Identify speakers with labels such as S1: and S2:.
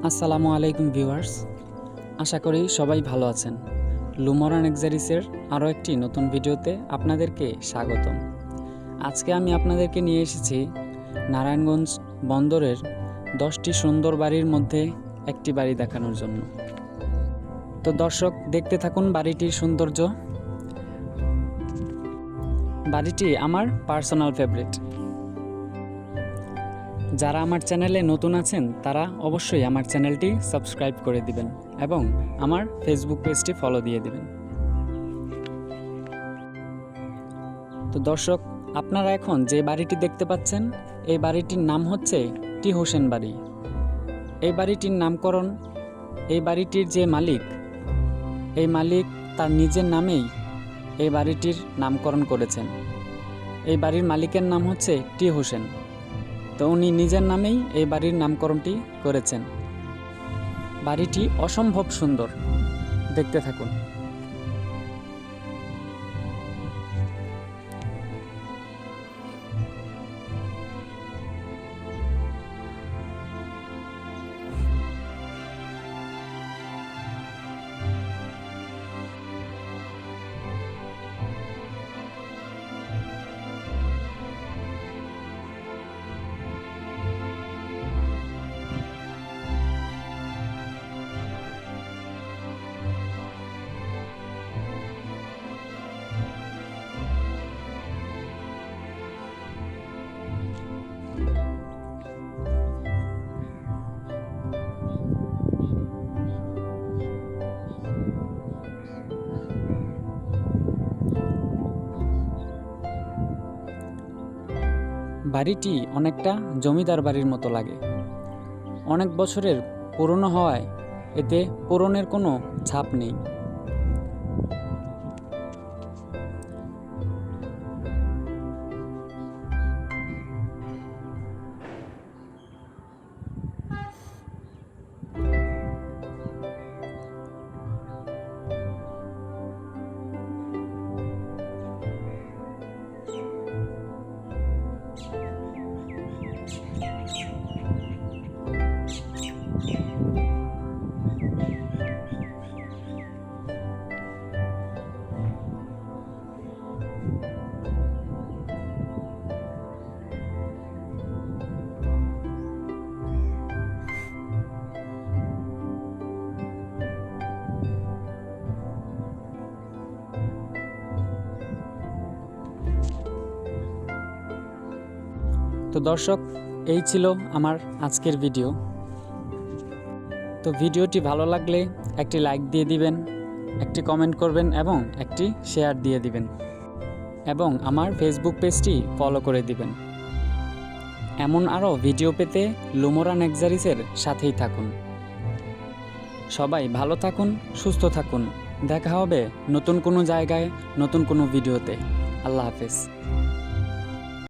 S1: আসসালামু আলাইকুম ভিউয়ার্স, আশা করি সবাই ভালো আছেন। লুমরা নেক্সারিসের আরও একটি নতুন ভিডিওতে আপনাদেরকে স্বাগতম। আজকে আমি আপনাদেরকে নিয়ে এসেছি নারায়ণগঞ্জ বন্দরের 10টি সুন্দর বাড়ির মধ্যে একটি বাড়ি দেখানোর জন্য। তো দর্শক, দেখতে থাকুন বাড়িটির সৌন্দর্য। বাড়িটি আমার পার্সোনাল ফেভারিট। যারা আমার চ্যানেলে নতুন আছেন তারা অবশ্যই আমার চ্যানেলটি সাবস্ক্রাইব করে দিবেন এবং আমার ফেসবুক পেজটি ফলো দিয়ে দিবেন। তো দর্শক, আপনারা এখন যে বাড়িটি দেখতে পাচ্ছেন এই বাড়িটির নাম হচ্ছে টি হোসেন বাড়ি। এই বাড়িটির নামকরণ এই বাড়িটির যে মালিক, এই মালিক তার নিজের নামেই এই বাড়িটির নামকরণ করেছেন। এই বাড়ির মালিকের নাম হচ্ছে টি হোসেন। তো উনি নিজের নামেই এই বাড়ির নামকরণটি করেছেন। বাড়িটি অসম্ভব সুন্দর, দেখতে থাকুন। বাড়িটি অনেকটা জমিদার বাড়ির মতো লাগে। অনেক বছরের পুরনো হওয়ায় এতে পুরনের কোনো ছাপ নেই। তো দর্শক, এই ছিল আমার আজকের ভিডিও। তো ভিডিওটি ভালো লাগলে একটি লাইক দিয়ে দিবেন, একটি কমেন্ট করবেন এবং একটি শেয়ার দিয়ে দিবেন এবং আমার ফেসবুক পেজটি ফলো করে দিবেন। এমন আরও ভিডিও পেতে লুমরা নেক্সারিসের সাথেই থাকুন। সবাই ভালো থাকুন, সুস্থ থাকুন। দেখা হবে নতুন কোনো জায়গায়, নতুন কোনো ভিডিওতে। আল্লাহ হাফেজ।